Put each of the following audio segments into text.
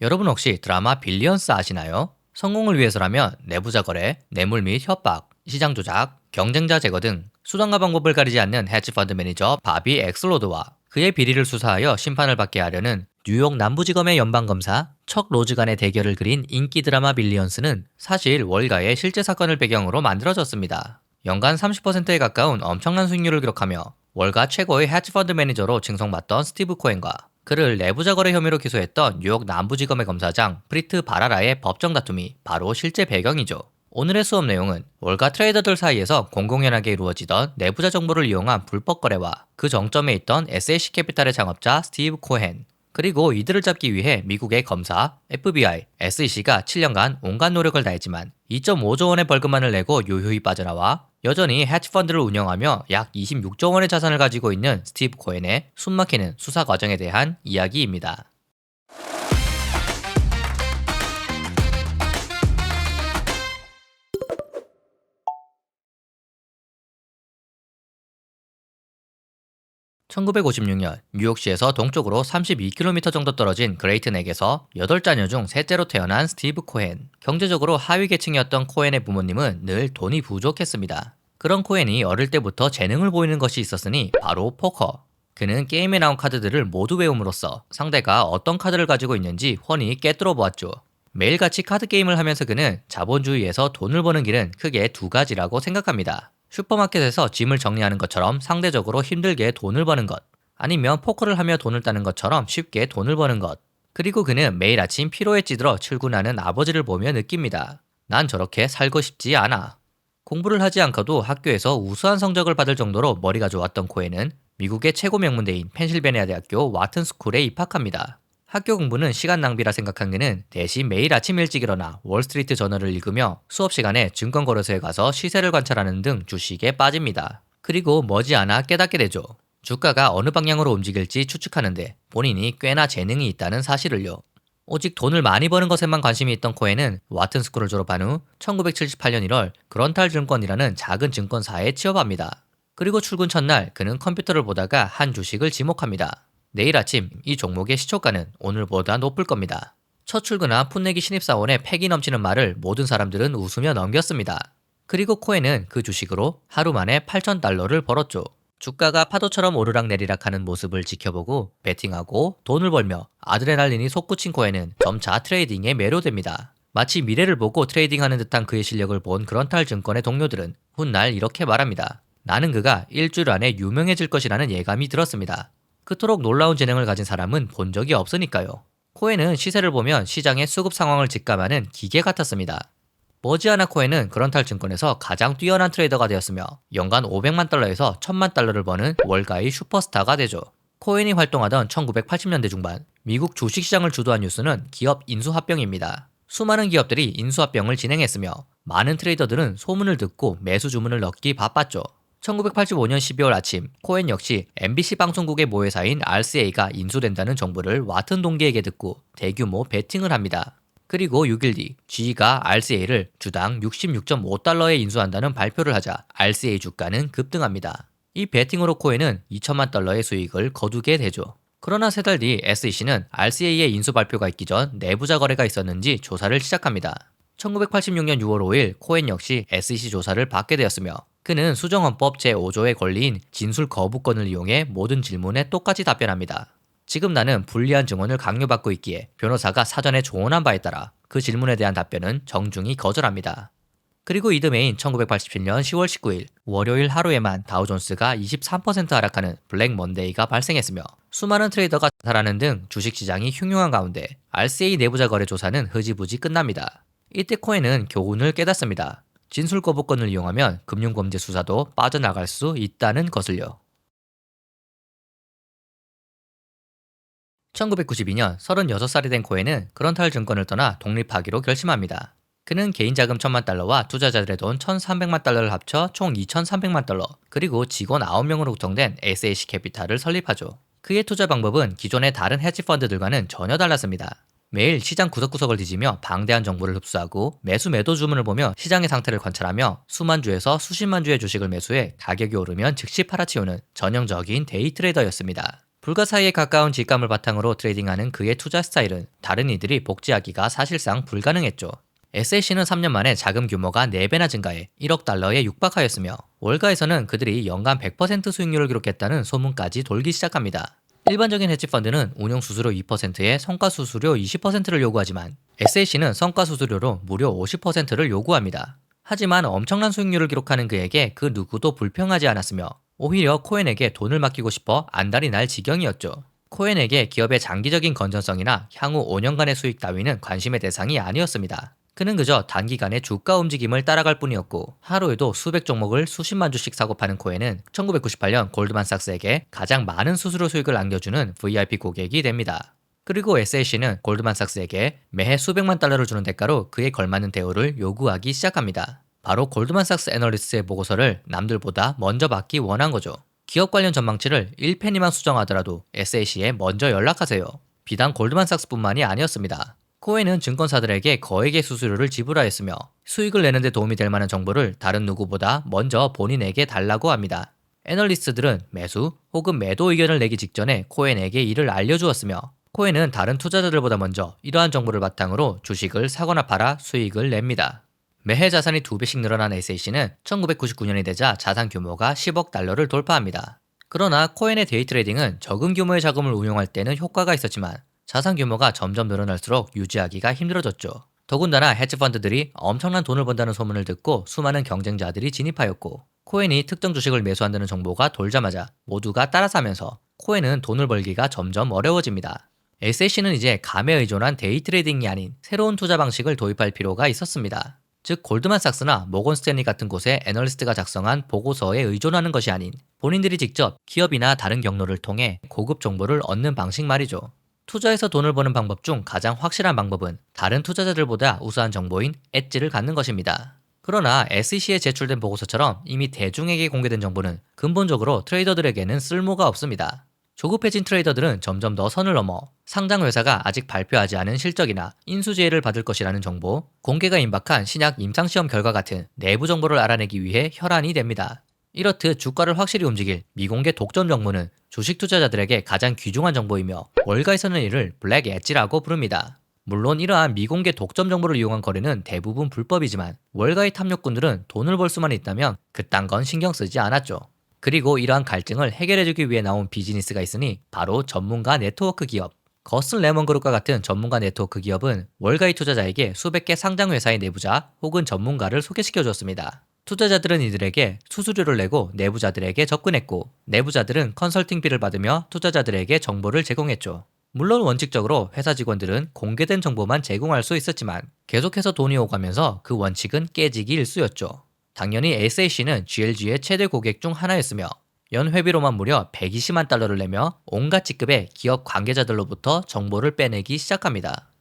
여러분 혹시 드라마 빌리언스 아시나요? 성공을 위해서라면 내부자 거래, 뇌물 및 협박, 시장 조작, 경쟁자 제거 등 수단과 방법을 가리지 않는 헤지펀드 매니저 바비 엑슬로드와 그의 비리를 수사하여 심판을 받게 하려는 뉴욕 남부지검의 연방검사 척 로즈 간의 대결을 그린 인기 드라마 빌리언스는 사실 월가의 실제 사건을 배경으로 만들어졌습니다. 연간 30%에 가까운 엄청난 수익률을 기록하며 월가 최고의 헤지펀드 매니저로 칭송받던 스티브 코엔과 그를 내부자 거래 혐의로 기소했던 뉴욕 남부지검의 검사장 프리트 바라라의 법정 다툼이 바로 실제 배경이죠. 오늘의 수업 내용은 월가 트레이더들 사이에서 공공연하게 이루어지던 내부자 정보를 이용한 불법 거래와 그 정점에 있던 SAC 캐피탈의 창업자 스티브 코헨, 그리고 이들을 잡기 위해 미국의 검사, FBI, SEC가 7년간 온갖 노력을 다했지만 2.5조 원의 벌금만을 내고 요요히 빠져나와 여전히 헤지펀드를 운영하며 약 26조 원의 자산을 가지고 있는 스티브 코헨의 숨막히는 수사 과정에 대한 이야기입니다. 1956년 뉴욕시에서 동쪽으로 32km 정도 떨어진 그레이트넥에서 8자녀 중 셋째로 태어난 스티브 코헨. 경제적으로 하위 계층이었던 코헨의 부모님은 늘 돈이 부족했습니다. 그런 코헨이 어릴 때부터 재능을 보이는 것이 있었으니 바로 포커. 그는 게임에 나온 카드들을 모두 외움으로써 상대가 어떤 카드를 가지고 있는지 훤히 꿰뚫어 보았죠. 매일같이 카드 게임을 하면서 그는 자본주의에서 돈을 버는 길은 크게 두 가지라고 생각합니다. 슈퍼마켓에서 짐을 정리하는 것처럼 상대적으로 힘들게 돈을 버는 것, 아니면 포커를 하며 돈을 따는 것처럼 쉽게 돈을 버는 것. 그리고 그는 매일 아침 피로에 찌들어 출근하는 아버지를 보며 느낍니다. 난 저렇게 살고 싶지 않아. 공부를 하지 않고도 학교에서 우수한 성적을 받을 정도로 머리가 좋았던 코에는 미국의 최고 명문대인 펜실베니아 대학교 와튼 스쿨에 입학합니다. 학교 공부는 시간 낭비라 생각한 그는 대신 매일 아침 일찍 일어나 월스트리트 저널을 읽으며 수업 시간에 증권거래소에 가서 시세를 관찰하는 등 주식에 빠집니다. 그리고 머지않아 깨닫게 되죠. 주가가 어느 방향으로 움직일지 추측하는데 본인이 꽤나 재능이 있다는 사실을요. 오직 돈을 많이 버는 것에만 관심이 있던 코에는 와튼 스쿨을 졸업한 후 1978년 1월 그런탈 증권이라는 작은 증권사에 취업합니다. 그리고 출근 첫날 그는 컴퓨터를 보다가 한 주식을 지목합니다. 내일 아침 이 종목의 시초가는 오늘보다 높을 겁니다. 첫 출근한 풋내기 신입사원의 패기 넘치는 말을 모든 사람들은 웃으며 넘겼습니다. 그리고 코엔은 그 주식으로 하루 만에 8,000달러를 벌었죠. 주가가 파도처럼 오르락내리락 하는 모습을 지켜보고 베팅하고 돈을 벌며 아드레날린이 솟구친 코엔은 점차 트레이딩에 매료됩니다. 마치 미래를 보고 트레이딩하는 듯한 그의 실력을 본 그런탈 증권의 동료들은 훗날 이렇게 말합니다. 나는 그가 일주일 안에 유명해질 것이라는 예감이 들었습니다. 그토록 놀라운 재능을 가진 사람은 본 적이 없으니까요. 코엔은 시세를 보면 시장의 수급 상황을 직감하는 기계 같았습니다. 머지않아 코엔은 그런탈 증권에서 가장 뛰어난 트레이더가 되었으며 연간 500만 달러에서 1000만 달러를 버는 월가의 슈퍼스타가 되죠. 코엔이 활동하던 1980년대 중반 미국 주식시장을 주도한 뉴스는 기업 인수합병입니다. 수많은 기업들이 인수합병을 진행했으며 많은 트레이더들은 소문을 듣고 매수 주문을 넣기 바빴죠. 1985년 12월 아침 코엔 역시 MBC 방송국의 모회사인 RCA가 인수된다는 정보를 와튼 동기에게 듣고 대규모 베팅을 합니다. 그리고 6일 뒤 GE가 RCA를 주당 66.5달러에 인수한다는 발표를 하자 RCA 주가는 급등합니다. 이 베팅으로 코엔은 2천만 달러의 수익을 거두게 되죠. 그러나 3달 뒤 SEC는 RCA의 인수 발표가 있기 전 내부자 거래가 있었는지 조사를 시작합니다. 1986년 6월 5일 코엔 역시 SEC 조사를 받게 되었으며 그는 수정헌법 제5조의 권리인 진술 거부권을 이용해 모든 질문에 똑같이 답변합니다. 지금 나는 불리한 증언을 강요받고 있기에 변호사가 사전에 조언한 바에 따라 그 질문에 대한 답변은 정중히 거절합니다. 그리고 이듬해인 1987년 10월 19일 월요일 하루에만 다우존스가 23% 하락하는 블랙 먼데이가 발생했으며 수많은 트레이더가 자살하는 등 주식시장이 흉흉한 가운데 RCA 내부자 거래 조사는 흐지부지 끝납니다. 이때 코엔은 교훈을 깨닫습니다. 진술 거부권을 이용하면 금융범죄 수사도 빠져나갈 수 있다는 것을요. 1992년 36살이 된 코엔은 그런탈 증권을 떠나 독립하기로 결심합니다. 그는 개인 자금 1000만 달러와 투자자들의 돈 1300만 달러를 합쳐 총 2300만 달러, 그리고 직원 9명으로 구성된 SAC 캐피탈을 설립하죠. 그의 투자 방법은 기존의 다른 헤지펀드들과는 전혀 달랐습니다. 매일 시장 구석구석을 뒤지며 방대한 정보를 흡수하고 매수 매도 주문을 보며 시장의 상태를 관찰하며 수만 주에서 수십만 주의 주식을 매수해 가격이 오르면 즉시 팔아치우는 전형적인 데이 트레이더였습니다. 불가사의에 가까운 직감을 바탕으로 트레이딩하는 그의 투자 스타일은 다른 이들이 복제하기가 사실상 불가능했죠. SAC는 3년 만에 자금 규모가 4배나 증가해 1억 달러에 육박하였으며 월가에서는 그들이 연간 100% 수익률을 기록했다는 소문까지 돌기 시작합니다. 일반적인 헤지펀드는 운용 수수료 2%에 성과 수수료 20%를 요구하지만 SAC는 성과 수수료로 무려 50%를 요구합니다. 하지만 엄청난 수익률을 기록하는 그에게 그 누구도 불평하지 않았으며 오히려 코엔에게 돈을 맡기고 싶어 안달이 날 지경이었죠. 코엔에게 기업의 장기적인 건전성이나 향후 5년간의 수익 따위는 관심의 대상이 아니었습니다. 그는 그저 단기간의 주가 움직임을 따라갈 뿐이었고 하루에도 수백 종목을 수십만 주씩 사고 파는 코엔은 1998년 골드만삭스에게 가장 많은 수수료 수익을 안겨주는 VIP 고객이 됩니다. 그리고 SAC는 골드만삭스에게 매해 수백만 달러를 주는 대가로 그에 걸맞는 대우를 요구하기 시작합니다. 바로 골드만삭스 애널리스트의 보고서를 남들보다 먼저 받기 원한 거죠. 기업 관련 전망치를 1페니만 수정하더라도 SAC에 먼저 연락하세요. 비단 골드만삭스뿐만이 아니었습니다. 코엔은 증권사들에게 거액의 수수료를 지불하였으며 수익을 내는데 도움이 될 만한 정보를 다른 누구보다 먼저 본인에게 달라고 합니다. 애널리스트들은 매수 혹은 매도 의견을 내기 직전에 코엔에게 이를 알려주었으며 코엔은 다른 투자자들보다 먼저 이러한 정보를 바탕으로 주식을 사거나 팔아 수익을 냅니다. 매해 자산이 2배씩 늘어난 SAC는 1999년이 되자 자산 규모가 10억 달러를 돌파합니다. 그러나 코엔의 데이 트레이딩은 적은 규모의 자금을 운용할 때는 효과가 있었지만 자산 규모가 점점 늘어날수록 유지하기가 힘들어졌죠. 더군다나 헤지펀드들이 엄청난 돈을 번다는 소문을 듣고 수많은 경쟁자들이 진입하였고 코엔이 특정 주식을 매수한다는 정보가 돌자마자 모두가 따라 사면서 코엔은 돈을 벌기가 점점 어려워집니다. SAC는 이제 감에 의존한 데이 트레이딩이 아닌 새로운 투자 방식을 도입할 필요가 있었습니다. 즉 골드만삭스나 모건 스탠리 같은 곳의 애널리스트가 작성한 보고서에 의존하는 것이 아닌 본인들이 직접 기업이나 다른 경로를 통해 고급 정보를 얻는 방식 말이죠. 투자에서 돈을 버는 방법 중 가장 확실한 방법은 다른 투자자들보다 우수한 정보인 엣지를 갖는 것입니다. 그러나 SEC에 제출된 보고서처럼 이미 대중에게 공개된 정보는 근본적으로 트레이더들에게는 쓸모가 없습니다. 조급해진 트레이더들은 점점 더 선을 넘어 상장 회사가 아직 발표하지 않은 실적이나 인수지혜를 받을 것이라는 정보, 공개가 임박한 신약 임상시험 결과 같은 내부 정보를 알아내기 위해 혈안이 됩니다. 이렇듯 주가를 확실히 움직일 미공개 독점 정보는 주식 투자자들에게 가장 귀중한 정보이며 월가에서는 이를 블랙 엣지라고 부릅니다. 물론 이러한 미공개 독점 정보를 이용한 거래는 대부분 불법이지만 월가의 탐욕꾼들은 돈을 벌 수만 있다면 그딴 건 신경 쓰지 않았죠. 그리고 이러한 갈등을 해결해주기 위해 나온 비즈니스가 있으니 바로 전문가 네트워크 기업. 거슬 레몬그룹과 같은 전문가 네트워크 기업은 월가의 투자자에게 수백 개 상장 회사의 내부자 혹은 전문가를 소개시켜줬습니다. 투자자들은 이들에게 수수료를 내고 내부자들에게 접근했고 내부자들은 컨설팅비를 받으며 투자자들에게 정보를 제공했죠. 물론 원칙적으로 회사 직원들은 공개된 정보만 제공할 수 있었지만 계속해서 돈이 오가면서 그 원칙은 깨지기 일쑤였죠. 당연히 SAC는 GLG의 최대 고객 중 하나였으며 연 회비로만 무려 120만 달러를 내며 온갖 직급의 기업 관계자들로부터 정보를 빼내기 시작합니다.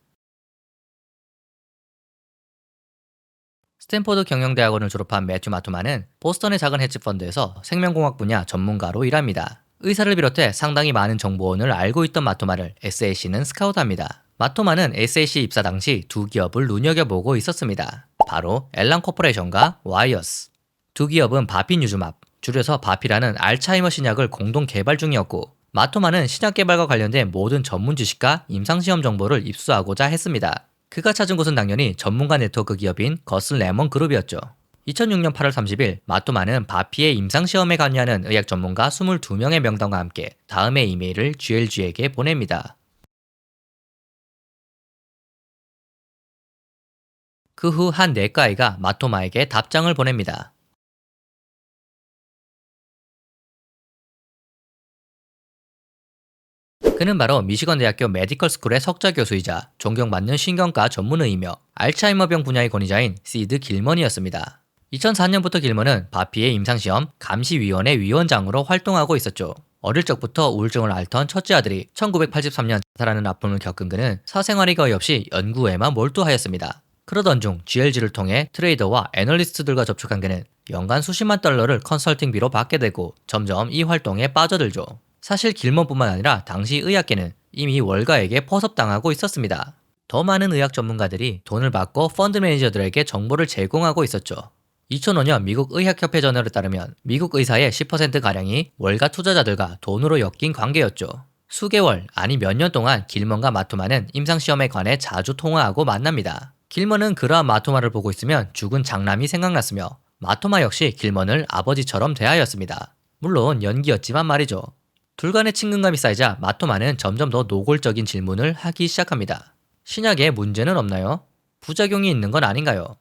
스탠포드 경영대학원을 졸업한 매튜 마토만은 보스턴의 작은 헤지펀드에서 생명공학 분야 전문가로 일합니다. 의사를 비롯해 상당히 많은 정보원을 알고 있던 마토만을 SAC는 스카우트합니다. 마토만은 SAC 입사 당시 두 기업을 눈여겨보고 있었습니다. 바로 엘랑 코퍼레이션과 와이어스. 두 기업은 바피뉴즈맙, 줄여서 바피라는 알츠하이머 신약을 공동 개발 중이었고 마토만은 신약 개발과 관련된 모든 전문 지식과 임상시험 정보를 입수하고자 했습니다. 그가 찾은 곳은 당연히 전문가 네트워크 기업인 거슬 레몬 그룹이었죠. 2006년 8월 30일 마토만은 바피의 임상시험에 관여하는 의학 전문가 22명의 명단과 함께 다음의 이메일을 GLG에게 보냅니다. 그 후 한 내과의가 마토마에게 답장을 보냅니다. 그는 바로 미시건 대학교 메디컬 스쿨의 석좌 교수이자 존경받는 신경과 전문의이며 알츠하이머병 분야의 권위자인 시드 길먼이었습니다. 2004년부터 길먼은 바피의 임상시험 감시위원회 위원장으로 활동하고 있었죠. 어릴 적부터 우울증을 앓던 첫째 아들이 1983년 자살하는 아픔을 겪은 그는 사생활이 거의 없이 연구에만 몰두하였습니다. 그러던 중 GLG를 통해 트레이더와 애널리스트들과 접촉한 그는 연간 수십만 달러를 컨설팅비로 받게 되고 점점 이 활동에 빠져들죠. 사실 길먼뿐만 아니라 당시 의학계는 이미 월가에게 포섭당하고 있었습니다. 더 많은 의학 전문가들이 돈을 받고 펀드 매니저들에게 정보를 제공하고 있었죠. 2005년 미국 의학협회 전언에 따르면 미국 의사의 10%가량이 월가 투자자들과 돈으로 엮인 관계였죠. 수개월 아니 몇 년 동안 길먼과 마토마는 임상시험에 관해 자주 통화하고 만납니다. 길먼은 그러한 마토마를 보고 있으면 죽은 장남이 생각났으며 마토마 역시 길먼을 아버지처럼 대하였습니다. 물론 연기였지만 말이죠. 둘 간의 친근감이 쌓이자 마토마는 점점 더 노골적인 질문을 하기 시작합니다. 신약에 문제는 없나요? 부작용이 있는 건 아닌가요?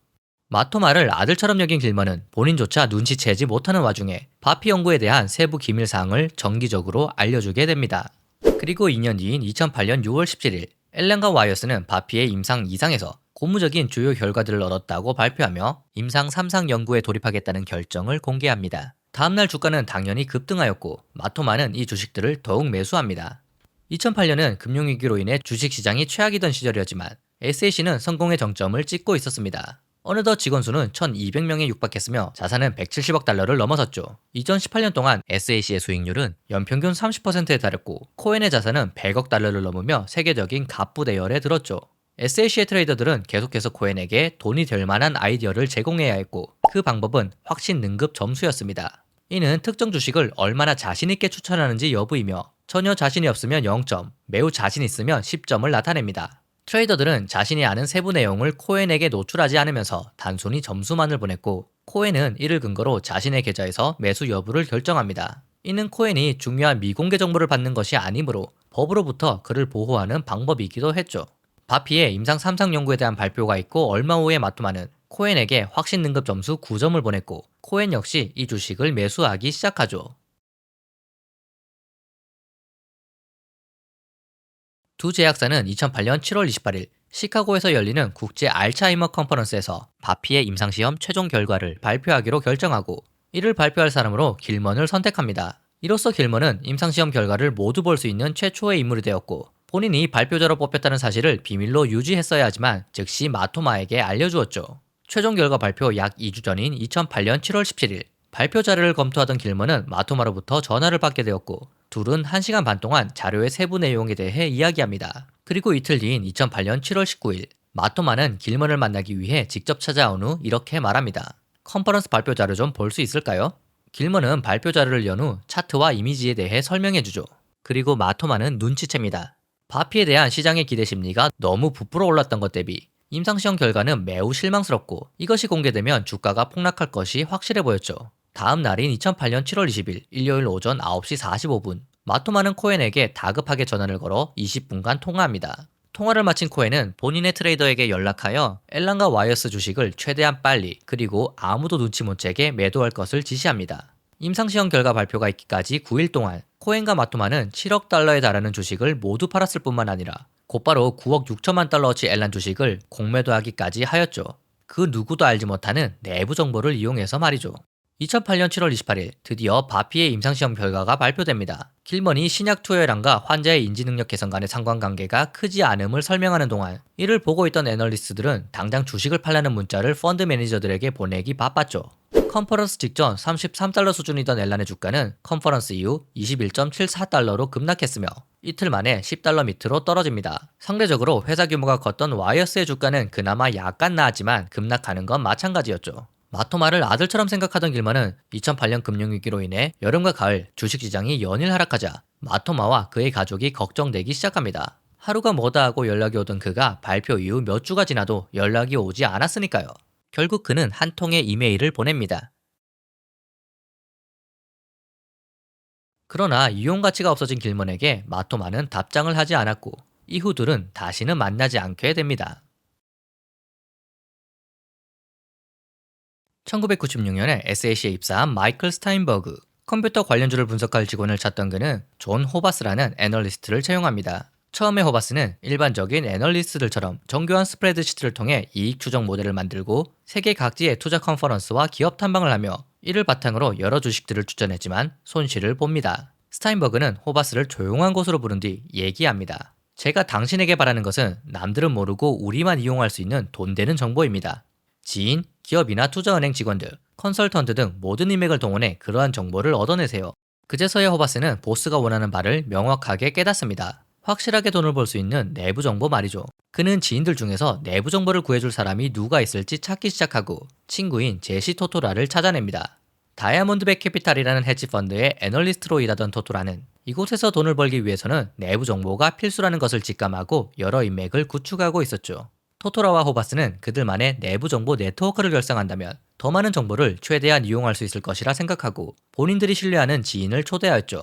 마토마를 아들처럼 여긴 길먼은 본인조차 눈치채지 못하는 와중에 바피 연구에 대한 세부 기밀사항을 정기적으로 알려주게 됩니다. 그리고 2년 뒤인 2008년 6월 17일 엘렌과 와이어스는 바피의 임상 2상에서 고무적인 주요 결과들을 얻었다고 발표하며 임상 3상 연구에 돌입하겠다는 결정을 공개합니다. 다음날 주가는 당연히 급등하였고 마토마는 이 주식들을 더욱 매수합니다. 2008년은 금융위기로 인해 주식시장이 최악이던 시절이었지만 SAC는 성공의 정점을 찍고 있었습니다. 어느덧 직원 수는 1200명에 육박했으며 자산은 170억 달러를 넘어섰죠. 2018년 동안 SAC의 수익률은 연평균 30%에 달했고 코엔의 자산은 100억 달러를 넘으며 세계적인 갑부대열에 들었죠. SAC의 트레이더들은 계속해서 코엔에게 돈이 될 만한 아이디어를 제공해야 했고 그 방법은 확신 능급 점수였습니다. 이는 특정 주식을 얼마나 자신있게 추천하는지 여부이며 전혀 자신이 없으면 0점, 매우 자신 있으면 10점을 나타냅니다. 트레이더들은 자신이 아는 세부 내용을 코엔에게 노출하지 않으면서 단순히 점수만을 보냈고 코엔은 이를 근거로 자신의 계좌에서 매수 여부를 결정합니다. 이는 코엔이 중요한 미공개 정보를 받는 것이 아니므로 법으로부터 그를 보호하는 방법이기도 했죠. 바피의 임상 3상 연구에 대한 발표가 있고 얼마 후에 마토마는 코엔에게 확신 등급 점수 9점을 보냈고 코엔 역시 이 주식을 매수하기 시작하죠. 두 제약사는 2008년 7월 28일 시카고에서 열리는 국제 알츠하이머 컨퍼런스에서 바피의 임상시험 최종 결과를 발표하기로 결정하고 이를 발표할 사람으로 길먼을 선택합니다. 이로써 길먼은 임상시험 결과를 모두 볼 수 있는 최초의 인물이 되었고 본인이 발표자로 뽑혔다는 사실을 비밀로 유지했어야 하지만 즉시 마토마에게 알려주었죠. 최종 결과 발표 약 2주 전인 2008년 7월 17일 발표 자료를 검토하던 길먼은 마토마로부터 전화를 받게 되었고 둘은 1시간 반 동안 자료의 세부 내용에 대해 이야기합니다. 그리고 이틀 뒤인 2008년 7월 19일 마토마는 길먼을 만나기 위해 직접 찾아온 후 이렇게 말합니다. 컨퍼런스 발표 자료 좀 볼 수 있을까요? 길먼은 발표 자료를 연 후 차트와 이미지에 대해 설명해주죠. 그리고 마토마는 눈치챕니다. 바피에 대한 시장의 기대 심리가 너무 부풀어 올랐던 것 대비 임상시험 결과는 매우 실망스럽고 이것이 공개되면 주가가 폭락할 것이 확실해 보였죠. 다음 날인 2008년 7월 20일 일요일 오전 9시 45분 마토마는 코엔에게 다급하게 전화를 걸어 20분간 통화합니다. 통화를 마친 코엔은 본인의 트레이더에게 연락하여 엘란과 와이어스 주식을 최대한 빨리 그리고 아무도 눈치 못 채게 매도할 것을 지시합니다. 임상시험 결과 발표가 있기까지 9일 동안 코엔과 마토마는 7억 달러에 달하는 주식을 모두 팔았을 뿐만 아니라 곧바로 9억 6천만 달러어치 엘란 주식을 공매도하기까지 하였죠. 그 누구도 알지 못하는 내부 정보를 이용해서 말이죠. 2008년 7월 28일 드디어 바피의 임상시험 결과가 발표됩니다. 길먼이 신약 투여량과 환자의 인지능력 개선 간의 상관관계가 크지 않음을 설명하는 동안 이를 보고 있던 애널리스트들은 당장 주식을 팔라는 문자를 펀드 매니저들에게 보내기 바빴죠. 컨퍼런스 직전 33달러 수준이던 엘란의 주가는 컨퍼런스 이후 21.74달러로 급락했으며 이틀 만에 10달러 밑으로 떨어집니다. 상대적으로 회사 규모가 컸던 와이어스의 주가는 그나마 약간 나았지만 급락하는 건 마찬가지였죠. 마토마를 아들처럼 생각하던 길먼은 2008년 금융위기로 인해 여름과 가을 주식시장이 연일 하락하자 마토마와 그의 가족이 걱정되기 시작합니다. 하루가 뭐다 하고 연락이 오던 그가 발표 이후 몇 주가 지나도 연락이 오지 않았으니까요. 결국 그는 한 통의 이메일을 보냅니다. 그러나 이용 가치가 없어진 길먼에게 마토마는 답장을 하지 않았고 이후 둘은 다시는 만나지 않게 됩니다. 1996년에 SAC에 입사한 마이클 스타인버그, 컴퓨터 관련주를 분석할 직원을 찾던 그는 존 호바스라는 애널리스트를 채용합니다. 처음에 호바스는 일반적인 애널리스트들처럼 정교한 스프레드시트를 통해 이익 추정 모델을 만들고 세계 각지의 투자 컨퍼런스와 기업 탐방을 하며 이를 바탕으로 여러 주식들을 추천했지만 손실을 봅니다. 스타인버그는 호바스를 조용한 곳으로 부른 뒤 얘기합니다. 제가 당신에게 바라는 것은 남들은 모르고 우리만 이용할 수 있는 돈 되는 정보입니다. 지인, 기업이나 투자은행 직원들, 컨설턴트 등 모든 인맥을 동원해 그러한 정보를 얻어내세요. 그제서야 호바스는 보스가 원하는 바를 명확하게 깨닫습니다. 확실하게 돈을 벌 수 있는 내부 정보 말이죠. 그는 지인들 중에서 내부 정보를 구해줄 사람이 누가 있을지 찾기 시작하고 친구인 제시 토토라를 찾아냅니다. 다이아몬드백 캐피탈이라는 헤지펀드의 애널리스트로 일하던 토토라는 이곳에서 돈을 벌기 위해서는 내부 정보가 필수라는 것을 직감하고 여러 인맥을 구축하고 있었죠. 토토라와 호바스는 그들만의 내부 정보 네트워크를 결성한다면 더 많은 정보를 최대한 이용할 수 있을 것이라 생각하고 본인들이 신뢰하는 지인을 초대하였죠.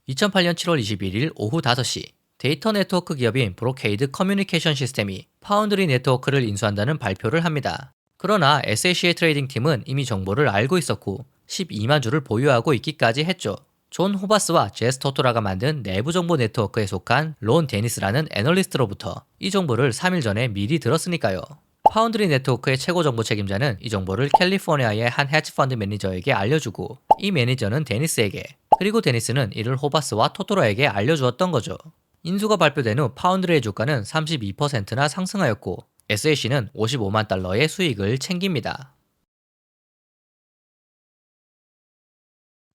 2008년 7월 21일 오후 5시, 데이터 네트워크 기업인 브로케이드 커뮤니케이션 시스템이 파운드리 네트워크를 인수한다는 발표를 합니다. 그러나 SAC의 트레이딩 팀은 이미 정보를 알고 있었고 12만 주를 보유하고 있기까지 했죠. 존 호바스와 제스 토토라가 만든 내부 정보 네트워크에 속한 론 데니스라는 애널리스트로부터 이 정보를 3일 전에 미리 들었으니까요. 파운드리 네트워크의 최고 정보 책임자는 이 정보를 캘리포니아의 한 헤지펀드 매니저에게 알려주고 이 매니저는 데니스에게, 그리고 데니스는 이를 호바스와 토토라에게 알려주었던 거죠. 인수가 발표된 후 파운드리의 주가는 32%나 상승하였고 SAC는 55만 달러의 수익을 챙깁니다.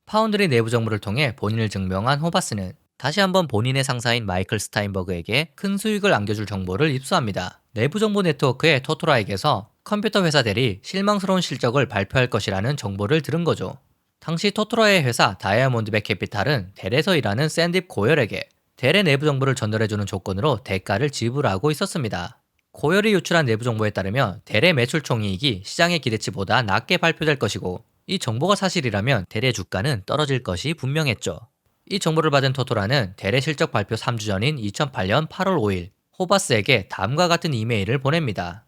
파운드리 내부 정보를 통해 본인을 증명한 호바스는 다시 한번 본인의 상사인 마이클 스타인버그에게 큰 수익을 안겨줄 정보를 입수합니다. 내부 정보 네트워크의 토토라에게서 컴퓨터 회사들이 실망스러운 실적을 발표할 것이라는 정보를 들은 거죠. 당시 토토라의 회사 다이아몬드백 캐피탈은 델에서 일하는 샌딥 고열에게 델의 내부 정보를 전달해주는 조건으로 대가를 지불하고 있었습니다. 고열이 유출한 내부 정보에 따르면 델의 매출 총이익이 시장의 기대치보다 낮게 발표될 것이고 이 정보가 사실이라면 델의 주가는 떨어질 것이 분명했죠. 이 정보를 받은 토토라는 델의 실적 발표 3주 전인 2008년 8월 5일 호바스에게 다음과 같은 이메일을 보냅니다.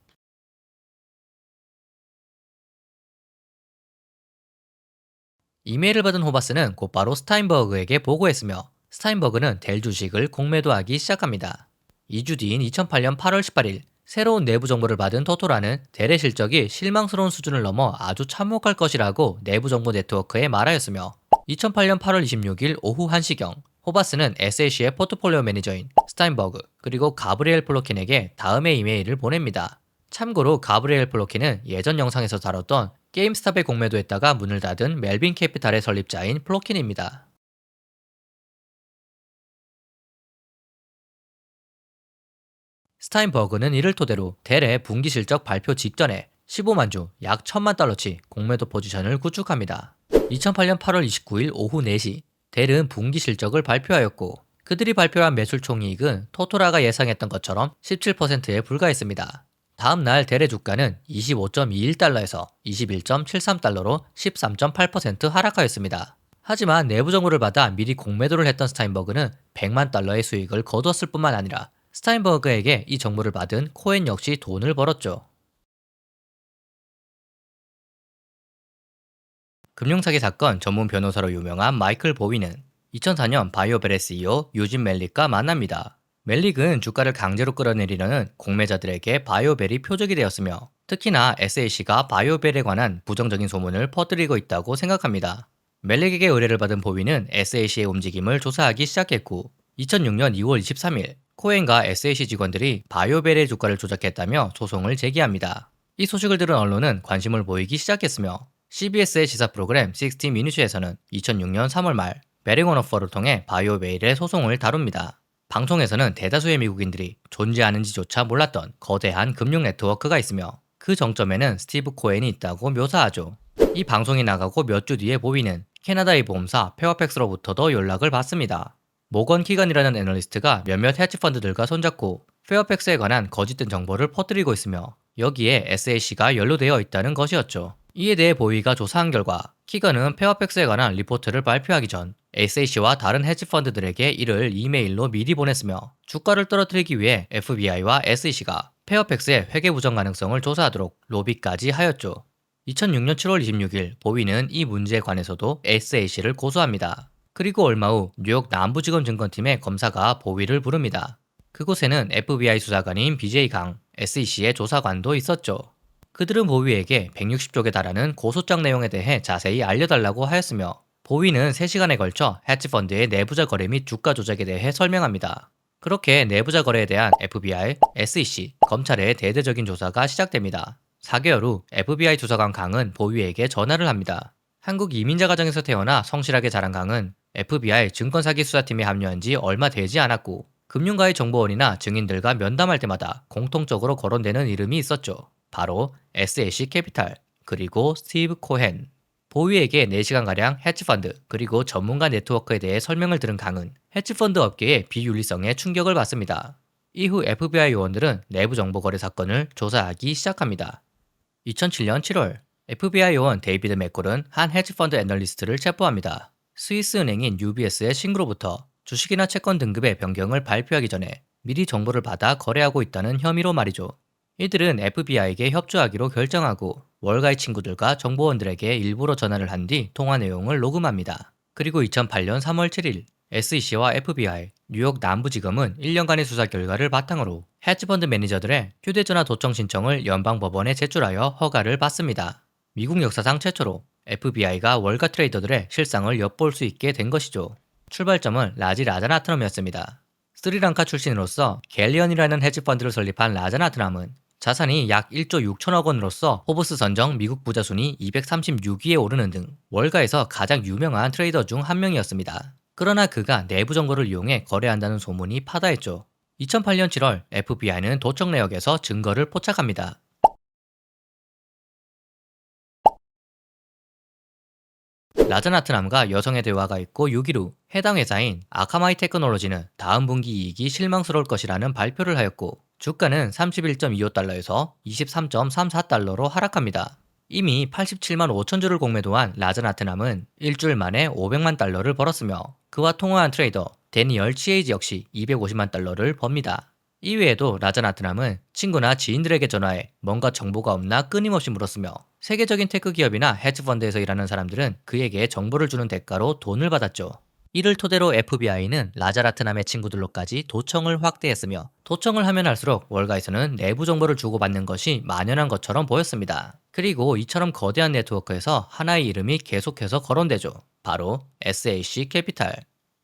이메일을 받은 호바스는 곧바로 스타인버그에게 보고했으며 스타인버그는 델 주식을 공매도하기 시작합니다. 2주 뒤인 2008년 8월 18일 새로운 내부 정보를 받은 토토라는 델의 실적이 실망스러운 수준을 넘어 아주 참혹할 것이라고 내부 정보 네트워크에 말하였으며 2008년 8월 26일 오후 1시경 호바스는 SAC의 포트폴리오 매니저인 스타인버그 그리고 가브리엘 플로킨에게 다음의 이메일을 보냅니다. 참고로 가브리엘 플로킨은 예전 영상에서 다뤘던 게임스탑에 공매도했다가 문을 닫은 멜빈 캐피탈의 설립자인 플로킨입니다. 스타인버그는 이를 토대로 델의 분기 실적 발표 직전에 15만 주, 약 1000만 달러치 공매도 포지션을 구축합니다. 2008년 8월 29일 오후 4시, 델은 분기 실적을 발표하였고 그들이 발표한 매출 총이익은 토토라가 예상했던 것처럼 17%에 불과했습니다. 다음 날 델의 주가는 25.21달러에서 21.73달러로 13.8% 하락하였습니다. 하지만 내부 정보를 받아 미리 공매도를 했던 스타인버그는 100만 달러의 수익을 거두었을 뿐만 아니라 스타인버그에게 이 정보를 받은 코엔 역시 돈을 벌었죠. 금융사기 사건 전문 변호사로 유명한 마이클 보위는 2004년 바이오벨의 CEO 유진 멜릭과 만납니다. 멜릭은 주가를 강제로 끌어내리려는 공매자들에게 바이오벨이 표적이 되었으며 특히나 SAC가 바이오벨에 관한 부정적인 소문을 퍼뜨리고 있다고 생각합니다. 멜릭에게 의뢰를 받은 보위는 SAC의 움직임을 조사하기 시작했고 2006년 2월 23일 코엔과 SAC 직원들이 바이오벨의 주가를 조작했다며 소송을 제기합니다. 이 소식을 들은 언론은 관심을 보이기 시작했으며 CBS의 시사 프로그램 60 미니츠에서는 2006년 3월 말 베링 오너퍼를 통해 바이오벨의 소송을 다룹니다. 방송에서는 대다수의 미국인들이 존재하는지조차 몰랐던 거대한 금융 네트워크가 있으며 그 정점에는 스티브 코엔이 있다고 묘사하죠. 이 방송이 나가고 몇 주 뒤에 보위는 캐나다의 보험사 페어팩스로부터도 연락을 받습니다. 모건 키건이라는 애널리스트가 몇몇 헤지펀드들과 손잡고 페어팩스에 관한 거짓된 정보를 퍼뜨리고 있으며 여기에 SAC가 연루되어 있다는 것이었죠. 이에 대해 보위가 조사한 결과 키건은 페어팩스에 관한 리포트를 발표하기 전 SAC와 다른 헤지펀드들에게 이를 이메일로 미리 보냈으며 주가를 떨어뜨리기 위해 FBI와 SEC가 페어팩스의 회계 부정 가능성을 조사하도록 로비까지 하였죠. 2006년 7월 26일 보위는 이 문제에 관해서도 SAC를 고소합니다. 그리고 얼마 후 뉴욕 남부지검증권팀의 검사가 보위를 부릅니다. 그곳에는 FBI 수사관인 BJ 강, SEC의 조사관도 있었죠. 그들은 보위에게 160쪽에 달하는 고소장 내용에 대해 자세히 알려달라고 하였으며 보위는 3시간에 걸쳐 헤지펀드의 내부자 거래 및 주가 조작에 대해 설명합니다. 그렇게 내부자 거래에 대한 FBI, SEC, 검찰의 대대적인 조사가 시작됩니다. 4개월 후 FBI 수사관 강은 보위에게 전화를 합니다. 한국 이민자 가정에서 태어나 성실하게 자란 강은 FBI 증권사기 수사팀에 합류한 지 얼마 되지 않았고 금융가의 정보원이나 증인들과 면담할 때마다 공통적으로 거론되는 이름이 있었죠. 바로 SAC 캐피탈, 그리고 스티브 코헨. 보위에게 4시간가량 헤지펀드 그리고 전문가 네트워크에 대해 설명을 들은 강은 헤지펀드 업계의 비윤리성에 충격을 받습니다. 이후 FBI 요원들은 내부 정보 거래 사건을 조사하기 시작합니다. 2007년 7월 FBI 요원 데이비드 맥콜은 한 헤지펀드 애널리스트를 체포합니다. 스위스 은행인 UBS의 신고로부터 주식이나 채권 등급의 변경을 발표하기 전에 미리 정보를 받아 거래하고 있다는 혐의로 말이죠. 이들은 FBI에게 협조하기로 결정하고 월가의 친구들과 정보원들에게 일부러 전화를 한 뒤 통화 내용을 녹음합니다. 그리고 2008년 3월 7일 SEC와 FBI, 뉴욕 남부지검은 1년간의 수사 결과를 바탕으로 헤지펀드 매니저들의 휴대전화 도청 신청을 연방법원에 제출하여 허가를 받습니다. 미국 역사상 최초로 FBI가 월가 트레이더들의 실상을 엿볼 수 있게 된 것이죠. 출발점은 라자나트럼이었습니다. 스리랑카 출신으로서 갤리언이라는 헤지펀드를 설립한 라자나트람은 자산이 약 1조 6천억 원으로서 포브스 선정 미국 부자 순위 236위에 오르는 등 월가에서 가장 유명한 트레이더 중 한 명이었습니다. 그러나 그가 내부 정보를 이용해 거래한다는 소문이 파다했죠. 2008년 7월 FBI는 도청 내역에서 증거를 포착합니다. 라자나트람과 여성의 대화가 있고 6일 후 해당 회사인 아카마이 테크놀로지는 다음 분기 이익이 실망스러울 것이라는 발표를 하였고 주가는 31.25달러에서 23.34달러로 하락합니다. 이미 87만 5천 주를 공매도한 라자나트람은 일주일 만에 500만 달러를 벌었으며 그와 통화한 트레이더 데니얼 치에이지 역시 250만 달러를 법니다. 이외에도 라자나트람은 친구나 지인들에게 전화해 뭔가 정보가 없나 끊임없이 물었으며 세계적인 테크 기업이나 헤지펀드에서 일하는 사람들은 그에게 정보를 주는 대가로 돈을 받았죠. 이를 토대로 FBI는 라자나트람의 친구들로까지 도청을 확대했으며 도청을 하면 할수록 월가에서는 내부 정보를 주고받는 것이 만연한 것처럼 보였습니다. 그리고 이처럼 거대한 네트워크에서 하나의 이름이 계속해서 거론되죠. 바로 SAC 캐피탈.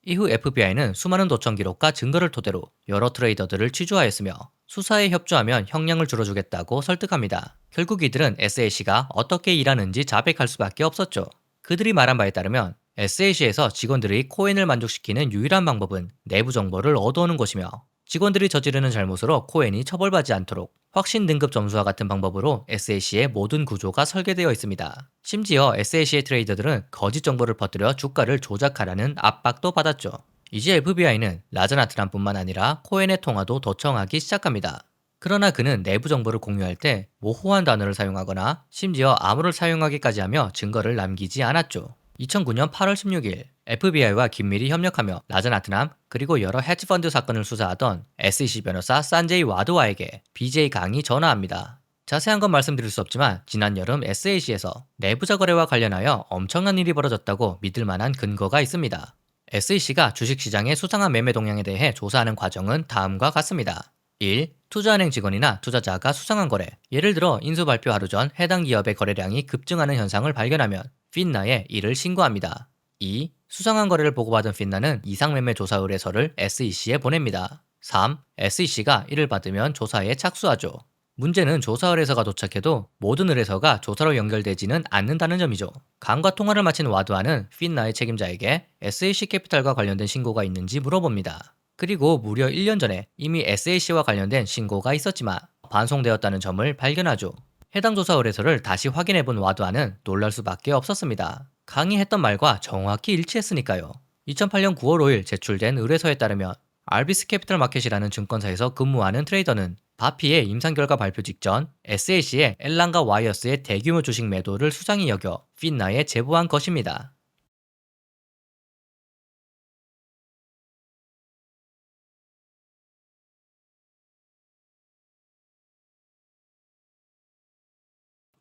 이후 FBI는 수많은 도청 기록과 증거를 토대로 여러 트레이더들을 취조하였으며 수사에 협조하면 형량을 줄여주겠다고 설득합니다. 결국 이들은 SAC가 어떻게 일하는지 자백할 수밖에 없었죠. 그들이 말한 바에 따르면 SAC에서 직원들의 코인을 만족시키는 유일한 방법은 내부 정보를 얻어오는 것이며 직원들이 저지르는 잘못으로 코인이 처벌받지 않도록 확신 등급 점수와 같은 방법으로 SAC의 모든 구조가 설계되어 있습니다. 심지어 SAC의 트레이더들은 거짓 정보를 퍼뜨려 주가를 조작하라는 압박도 받았죠. 이제 FBI는 라자나트람뿐만 아니라 코엔의 통화도 도청하기 시작합니다. 그러나 그는 내부 정보를 공유할 때 모호한 단어를 사용하거나 심지어 암호를 사용하기까지 하며 증거를 남기지 않았죠. 2009년 8월 16일 FBI와 긴밀히 협력하며 라자나트람 그리고 여러 헤지펀드 사건을 수사하던 SEC 변호사 산제이 와드와에게 BJ 강이 전화합니다. 자세한 건 말씀드릴 수 없지만 지난 여름 SAC에서 내부자 거래와 관련하여 엄청난 일이 벌어졌다고 믿을 만한 근거가 있습니다. SEC가 주식시장의 수상한 매매 동향에 대해 조사하는 과정은 다음과 같습니다. 1. 투자은행 직원이나 투자자가 수상한 거래, 예를 들어 인수 발표 하루 전 해당 기업의 거래량이 급증하는 현상을 발견하면 핀나에 이를 신고합니다. 2. 수상한 거래를 보고받은 핀나는 이상매매 조사 의뢰서를 SEC에 보냅니다. 3. SEC가 이를 받으면 조사에 착수하죠. 문제는 조사 의뢰서가 도착해도 모든 의뢰서가 조사로 연결되지는 않는다는 점이죠. 강과 통화를 마친 와드와는 핀나의 책임자에게 SAC 캐피탈과 관련된 신고가 있는지 물어봅니다. 그리고 무려 1년 전에 이미 SAC와 관련된 신고가 있었지만 반송되었다는 점을 발견하죠. 해당 조사 의뢰서를 다시 확인해본 와드와는 놀랄 수밖에 없었습니다. 강이 했던 말과 정확히 일치했으니까요. 2008년 9월 5일 제출된 의뢰서에 따르면 알비스 캐피털 마켓이라는 증권사에서 근무하는 트레이더는 바피의 임상 결과 발표 직전 SAC의 엘란과 와이어스의 대규모 주식 매도를 수상히 여겨 핀나에 제보한 것입니다.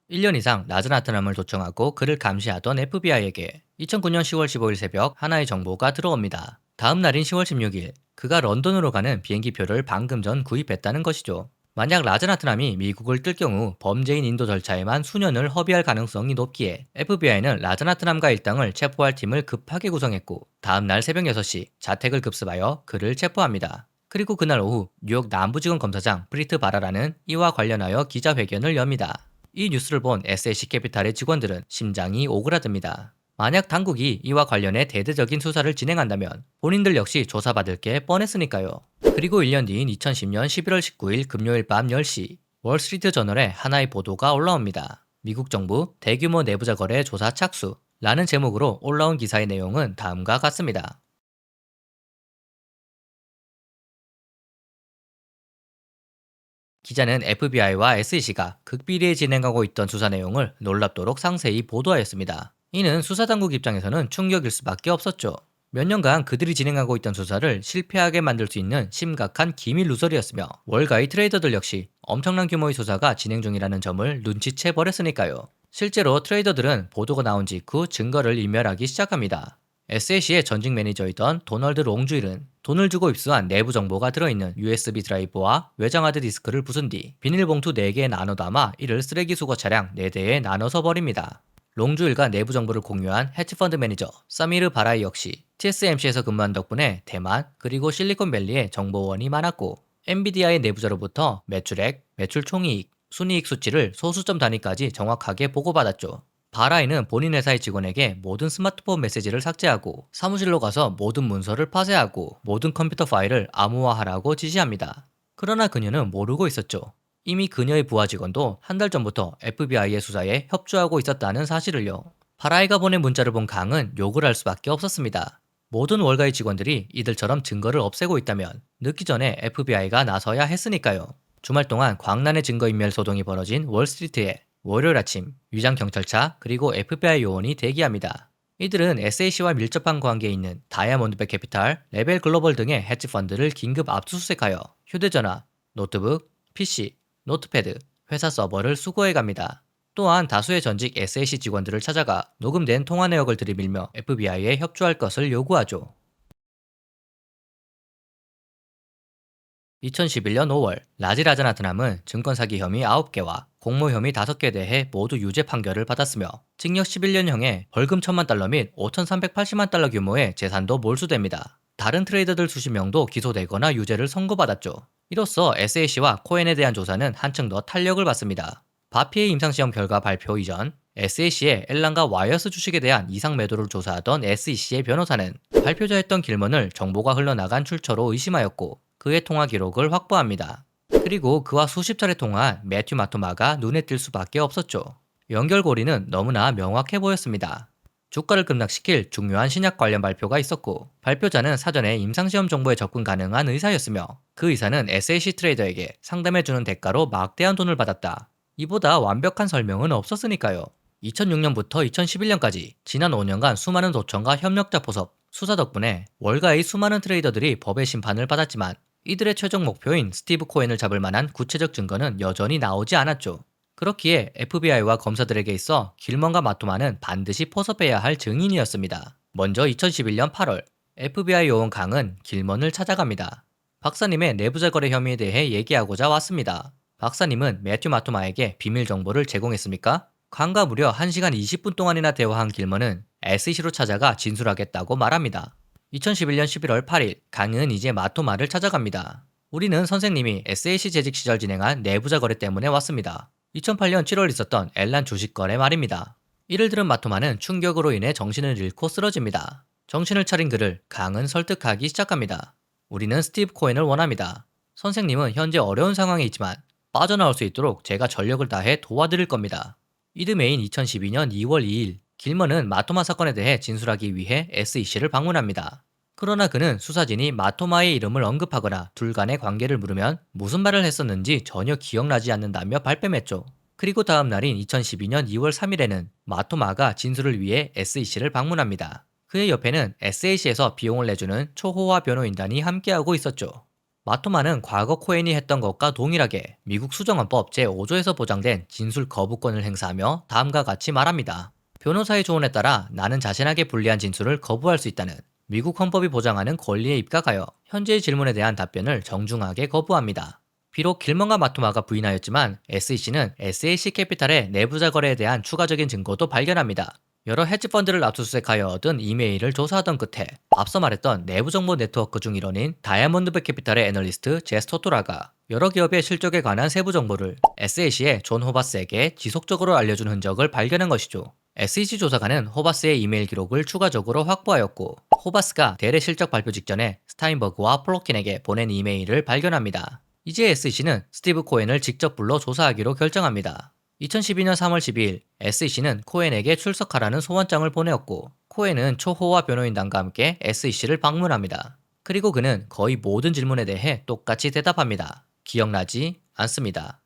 1년 이상 라자나트람을 도청하고 그를 감시하던 FBI에게 2009년 10월 15일 새벽 하나의 정보가 들어옵니다. 다음 날인 10월 16일 그가 런던으로 가는 비행기표를 방금 전 구입했다는 것이죠. 만약 라자나트람이 미국을 뜰 경우 범죄인 인도 절차에만 수년을 허비할 가능성이 높기에 FBI는 라자나트람과 일당을 체포할 팀을 급하게 구성했고 다음 날 새벽 6시 자택을 급습하여 그를 체포합니다. 그리고 그날 오후 뉴욕 남부지검 검사장 프리트 바라라는 이와 관련하여 기자회견을 엽니다. 이 뉴스를 본 SAC 캐피탈의 직원들은 심장이 오그라듭니다. 만약 당국이 이와 관련해 대대적인 수사를 진행한다면 본인들 역시 조사받을 게 뻔했으니까요. 그리고 1년 뒤인 2010년 11월 19일 금요일 밤 10시 월스트리트 저널에 하나의 보도가 올라옵니다. 미국 정부 대규모 내부자 거래 조사 착수라는 제목으로 올라온 기사의 내용은 다음과 같습니다. 기자는 FBI와 SEC가 극비리에 진행하고 있던 수사 내용을 놀랍도록 상세히 보도하였습니다. 이는 수사당국 입장에서는 충격일 수밖에 없었죠. 몇 년간 그들이 진행하고 있던 수사를 실패하게 만들 수 있는 심각한 기밀 누설이었으며 월가의 트레이더들 역시 엄청난 규모의 수사가 진행 중이라는 점을 눈치채 버렸으니까요. 실제로 트레이더들은 보도가 나온 직후 증거를 인멸하기 시작합니다. SAC의 전직 매니저이던 도널드 롱주일은 돈을 주고 입수한 내부 정보가 들어있는 USB 드라이브와 외장 하드 디스크를 부순 뒤 비닐봉투 4개에 나눠 담아 이를 쓰레기 수거 차량 4대에 나눠서 버립니다. 롱주일과 내부 정보를 공유한 헤지펀드 매니저 사미르 바라이 역시 TSMC에서 근무한 덕분에 대만 그리고 실리콘밸리에 정보원이 많았고 엔비디아의 내부자로부터 매출액, 매출 총이익, 순이익 수치를 소수점 단위까지 정확하게 보고받았죠. 바라이는 본인 회사의 직원에게 모든 스마트폰 메시지를 삭제하고 사무실로 가서 모든 문서를 파쇄하고 모든 컴퓨터 파일을 암호화하라고 지시합니다. 그러나 그녀는 모르고 있었죠. 이미 그녀의 부하 직원도 한 달 전부터 FBI의 수사에 협조하고 있었다는 사실을요. 바라이가 보낸 문자를 본 강은 욕을 할 수밖에 없었습니다. 모든 월가의 직원들이 이들처럼 증거를 없애고 있다면 늦기 전에 FBI가 나서야 했으니까요. 주말 동안 광란의 증거인멸 소동이 벌어진 월스트리트에 월요일 아침 위장 경찰차 그리고 FBI 요원이 대기합니다. 이들은 SAC와 밀접한 관계에 있는 다이아몬드백 캐피탈, 레벨 글로벌 등의 헤지펀드를 긴급 압수수색하여 휴대전화, 노트북, PC, 노트패드, 회사 서버를 수거해 갑니다. 또한 다수의 전직 SAC 직원들을 찾아가 녹음된 통화 내역을 들이밀며 FBI에 협조할 것을 요구하죠. 2011년 5월 라지라자나트남은 증권 사기 혐의 9개와 공모 혐의 5개에 대해 모두 유죄 판결을 받았으며 징역 11년형에 벌금 1천만 달러 및 5,380만 달러 규모의 재산도 몰수됩니다. 다른 트레이더들 수십 명도 기소되거나 유죄를 선고받았죠. 이로써 SAC와 코엔에 대한 조사는 한층 더 탄력을 받습니다. 바피의 임상시험 결과 발표 이전 SAC의 엘란과 와이어스 주식에 대한 이상 매도를 조사하던 SEC의 변호사는 발표자였던 길먼을 정보가 흘러나간 출처로 의심하였고 그의 통화 기록을 확보합니다. 그리고 그와 수십 차례 통화한 매튜 마토마가 눈에 띌 수밖에 없었죠. 연결고리는 너무나 명확해 보였습니다. 주가를 급락시킬 중요한 신약 관련 발표가 있었고 발표자는 사전에 임상시험 정보에 접근 가능한 의사였으며 그 의사는 SAC 트레이더에게 상담해주는 대가로 막대한 돈을 받았다. 이보다 완벽한 설명은 없었으니까요. 2006년부터 2011년까지 지난 5년간 수많은 도청과 협력자 포섭, 수사 덕분에 월가의 수많은 트레이더들이 법의 심판을 받았지만 이들의 최종 목표인 스티브 코엔을 잡을 만한 구체적 증거는 여전히 나오지 않았죠. 그렇기에 FBI와 검사들에게 있어 길먼과 마토마는 반드시 포섭해야 할 증인이었습니다. 먼저 2011년 8월 FBI 요원 강은 길먼을 찾아갑니다. 박사님의 내부자 거래 혐의에 대해 얘기하고자 왔습니다. 박사님은 매튜 마토마에게 비밀 정보를 제공했습니까? 강과 무려 1시간 20분 동안이나 대화한 길먼은 SEC로 찾아가 진술하겠다고 말합니다. 2011년 11월 8일 강은 이제 마토마를 찾아갑니다. 우리는 선생님이 SAC 재직 시절 진행한 내부자 거래 때문에 왔습니다. 2008년 7월 있었던 엘란 주식 거래 말입니다. 이를 들은 마토마는 충격으로 인해 정신을 잃고 쓰러집니다. 정신을 차린 그를 강은 설득하기 시작합니다. 우리는 스티브 코엔을 원합니다. 선생님은 현재 어려운 상황에 있지만 빠져나올 수 있도록 제가 전력을 다해 도와드릴 겁니다. 이듬해인 2012년 2월 2일 길먼은 마토마 사건에 대해 진술하기 위해 SEC를 방문합니다. 그러나 그는 수사진이 마토마의 이름을 언급하거나 둘 간의 관계를 물으면 무슨 말을 했었는지 전혀 기억나지 않는다며 발뺌했죠. 그리고 다음 날인 2012년 2월 3일에는 마토마가 진술을 위해 SEC를 방문합니다. 그의 옆에는 SAC에서 비용을 내주는 초호화 변호인단이 함께하고 있었죠. 마토마는 과거 코엔이 했던 것과 동일하게 미국 수정헌법 제5조에서 보장된 진술 거부권을 행사하며 다음과 같이 말합니다. 변호사의 조언에 따라 나는 자신에게 불리한 진술을 거부할 수 있다는 미국 헌법이 보장하는 권리에 입각하여 현재의 질문에 대한 답변을 정중하게 거부합니다. 비록 길먼과 마토마가 부인하였지만 SEC는 SAC 캐피탈의 내부자 거래에 대한 추가적인 증거도 발견합니다. 여러 헤지펀드를 압수수색하여 얻은 이메일을 조사하던 끝에 앞서 말했던 내부정보 네트워크 중 일원인 다이아몬드백 캐피탈의 애널리스트 제스 토토라가 여러 기업의 실적에 관한 세부 정보를 SAC의 존 호바스에게 지속적으로 알려준 흔적을 발견한 것이죠. SEC 조사관은 호바스의 이메일 기록을 추가적으로 확보하였고 호바스가 대례 실적 발표 직전에 스타인버그와 플로킨에게 보낸 이메일을 발견합니다. 이제 SEC는 스티브 코엔을 직접 불러 조사하기로 결정합니다. 2012년 3월 12일 SEC는 코엔에게 출석하라는 소원장을 보내었고 코엔은 초호와 변호인단과 함께 SEC를 방문합니다. 그리고 그는 거의 모든 질문에 대해 똑같이 대답합니다. 기억나지 않습니다.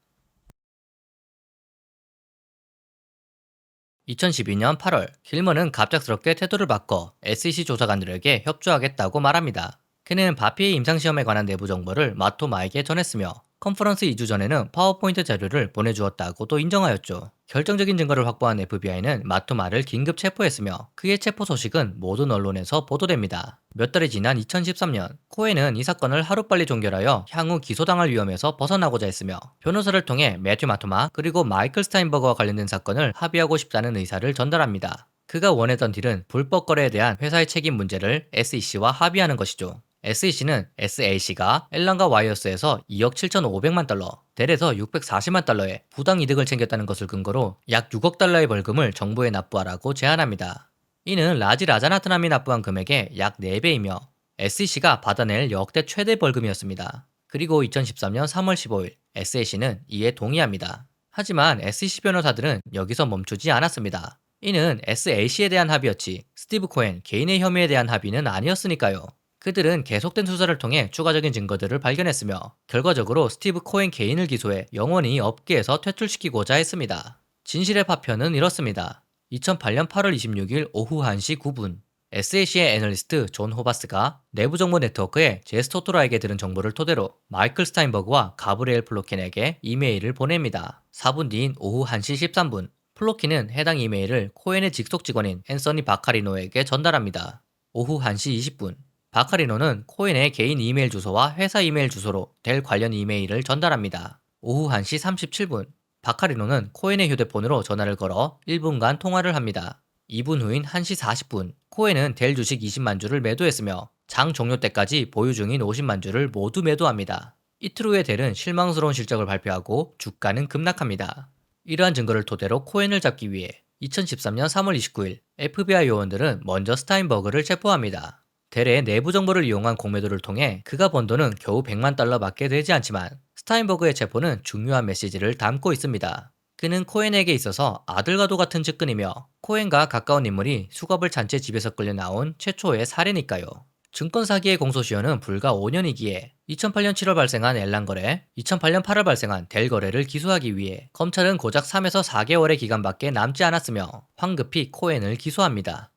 2012년 8월 길머는 갑작스럽게 태도를 바꿔 SEC 조사관들에게 협조하겠다고 말합니다. 그는 바피의 임상시험에 관한 내부 정보를 마토마에게 전했으며 컨퍼런스 2주 전에는 파워포인트 자료를 보내주었다고도 인정하였죠. 결정적인 증거를 확보한 FBI는 마토마를 긴급 체포했으며 그의 체포 소식은 모든 언론에서 보도됩니다. 몇 달이 지난 2013년 코엔은 이 사건을 하루빨리 종결하여 향후 기소당할 위험에서 벗어나고자 했으며 변호사를 통해 매튜 마토마 그리고 마이클 스타인버거와 관련된 사건을 합의하고 싶다는 의사를 전달합니다. 그가 원했던 딜은 불법 거래에 대한 회사의 책임 문제를 SEC와 합의하는 것이죠. SEC는 SAC가 앨런과 와이어스에서 2억 7,500만 달러, 델에서 640만 달러의 부당 이득을 챙겼다는 것을 근거로 약 6억 달러의 벌금을 정부에 납부하라고 제안합니다. 이는 라지 라자나트남이 납부한 금액의 약 4배이며 SEC가 받아낼 역대 최대 벌금이었습니다. 그리고 2013년 3월 15일 SAC는 이에 동의합니다. 하지만 SEC 변호사들은 여기서 멈추지 않았습니다. 이는 SAC에 대한 합의였지 스티브 코엔 개인의 혐의에 대한 합의는 아니었으니까요. 그들은 계속된 수사를 통해 추가적인 증거들을 발견했으며 결과적으로 스티브 코엔 개인을 기소해 영원히 업계에서 퇴출시키고자 했습니다. 진실의 파편은 이렇습니다. 2008년 8월 26일 오후 1시 9분 SAC의 애널리스트 존 호바스가 내부정보 네트워크에 제스토토라에게 들은 정보를 토대로 마이클 스타인버그와 가브리엘 플로킨에게 이메일을 보냅니다. 4분 뒤인 오후 1시 13분 플로킨은 해당 이메일을 코엔의 직속 직원인 앤서니 바카리노에게 전달합니다. 오후 1시 20분 바카리노는 코엔의 개인 이메일 주소와 회사 이메일 주소로 델 관련 이메일을 전달합니다. 오후 1시 37분 바카리노는 코엔의 휴대폰으로 전화를 걸어 1분간 통화를 합니다. 2분 후인 1시 40분 코엔은 델 주식 20만 주를 매도했으며 장 종료 때까지 보유 중인 50만 주를 모두 매도합니다. 이틀 후에 델은 실망스러운 실적을 발표하고 주가는 급락합니다. 이러한 증거를 토대로 코엔을 잡기 위해 2013년 3월 29일 FBI 요원들은 먼저 스타인버그를 체포합니다. 델의 내부 정보를 이용한 공매도를 통해 그가 번 돈은 겨우 100만 달러밖에 되지 않지만 스타인버그의 체포는 중요한 메시지를 담고 있습니다. 그는 코엔에게 있어서 아들과도 같은 측근이며 코엔과 가까운 인물이 수갑을 찬 채 집에서 끌려 나온 최초의 살해니까요. 증권 사기의 공소시효는 불과 5년이기에 2008년 7월 발생한 앨런 거래, 2008년 8월 발생한 델 거래를 기소하기 위해 검찰은 고작 3에서 4개월의 기간밖에 남지 않았으며 황급히 코엔을 기소합니다.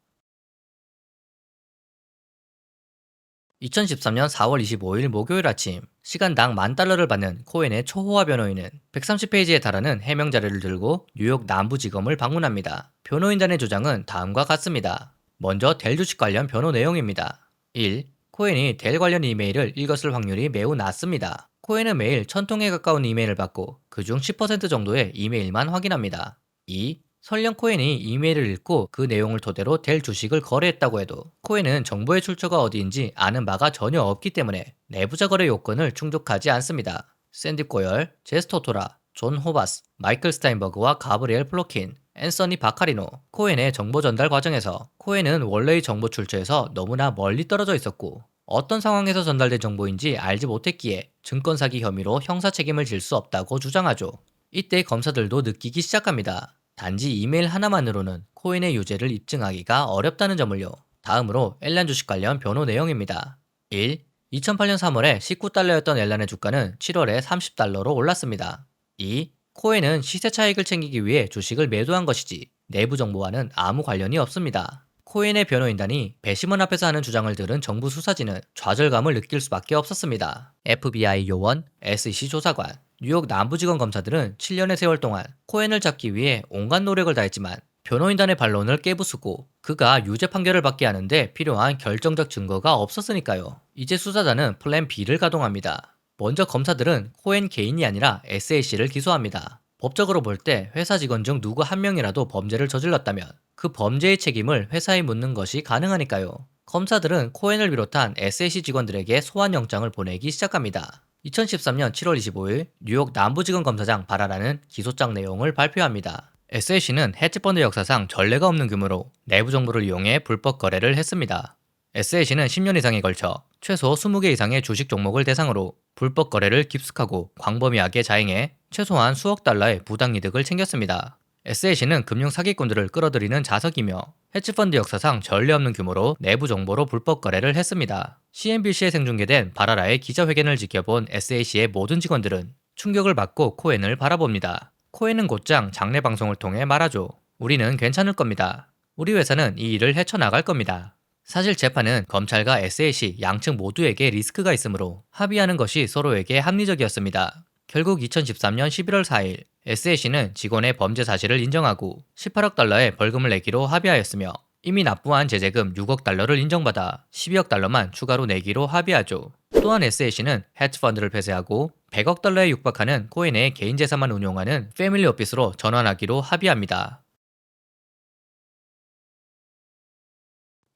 2013년 4월 25일 목요일 아침 시간당 $10,000를 받는 코엔의 초호화 변호인은 130페이지에 달하는 해명 자료를 들고 뉴욕 남부지검을 방문합니다. 변호인단의 주장은 다음과 같습니다. 먼저 델 주식 관련 변호 내용입니다. 1. 코엔이 델 관련 이메일을 읽었을 확률이 매우 낮습니다. 코엔은 매일 1000통에 가까운 이메일을 받고 그중 10% 정도의 이메일만 확인합니다. 2. 설령 코엔이 이메일을 읽고 그 내용을 토대로 델 주식을 거래했다고 해도 코엔은 정보의 출처가 어디인지 아는 바가 전혀 없기 때문에 내부자 거래 요건을 충족하지 않습니다. 샌디 꼬열, 제스토토라, 존 호바스, 마이클 스타인버그와 가브리엘 플로킨, 앤서니 바카리노, 코엔의 정보 전달 과정에서 코엔은 원래의 정보 출처에서 너무나 멀리 떨어져 있었고 어떤 상황에서 전달된 정보인지 알지 못했기에 증권 사기 혐의로 형사 책임을 질 수 없다고 주장하죠. 이때 검사들도 느끼기 시작합니다. 단지 이메일 하나만으로는 코엔의 유죄를 입증하기가 어렵다는 점을요. 다음으로 앨런 주식 관련 변호 내용입니다. 1. 2008년 3월에 19달러였던 앨런의 주가는 7월에 30달러로 올랐습니다. 2. 코엔은 시세 차익을 챙기기 위해 주식을 매도한 것이지 내부 정보와는 아무 관련이 없습니다. 코엔의 변호인단이 배심원 앞에서 하는 주장을 들은 정부 수사진은 좌절감을 느낄 수밖에 없었습니다. FBI 요원, SEC 조사관, 뉴욕 남부지검 검사들은 7년의 세월 동안 코엔을 잡기 위해 온갖 노력을 다했지만 변호인단의 반론을 깨부수고 그가 유죄 판결을 받게 하는데 필요한 결정적 증거가 없었으니까요. 이제 수사단은 플랜 B를 가동합니다. 먼저 검사들은 코엔 개인이 아니라 SAC를 기소합니다. 법적으로 볼 때 회사 직원 중 누구 한 명이라도 범죄를 저질렀다면 그 범죄의 책임을 회사에 묻는 것이 가능하니까요. 검사들은 코엔을 비롯한 SAC 직원들에게 소환영장을 보내기 시작합니다. 2013년 7월 25일 뉴욕 남부지검 검사장 바라라는 기소장 내용을 발표합니다. SAC는 헤지펀드 역사상 전례가 없는 규모로 내부 정보를 이용해 불법 거래를 했습니다. SAC는 10년 이상에 걸쳐 최소 20개 이상의 주식 종목을 대상으로 불법 거래를 깊숙하고 광범위하게 자행해 최소한 수억 달러의 부당이득을 챙겼습니다. SAC는 금융 사기꾼들을 끌어들이는 자석이며 헤지펀드 역사상 전례 없는 규모로 내부 정보로 불법 거래를 했습니다. CNBC에 생중계된 바라라의 기자회견을 지켜본 SAC의 모든 직원들은 충격을 받고 코엔을 바라봅니다. 코엔은 곧장 장례 방송을 통해 말하죠. 우리는 괜찮을 겁니다. 우리 회사는 이 일을 헤쳐나갈 겁니다. 사실 재판은 검찰과 SAC 양측 모두에게 리스크가 있으므로 합의하는 것이 서로에게 합리적이었습니다. 결국 2013년 11월 4일 SAC는 직원의 범죄 사실을 인정하고 18억 달러의 벌금을 내기로 합의하였으며 이미 납부한 제재금 6억 달러를 인정받아 12억 달러만 추가로 내기로 합의하죠. 또한 SAC는 헤지펀드를 폐쇄하고 100억 달러에 육박하는 코엔의 개인 재산만 운용하는 패밀리 오피스로 전환하기로 합의합니다.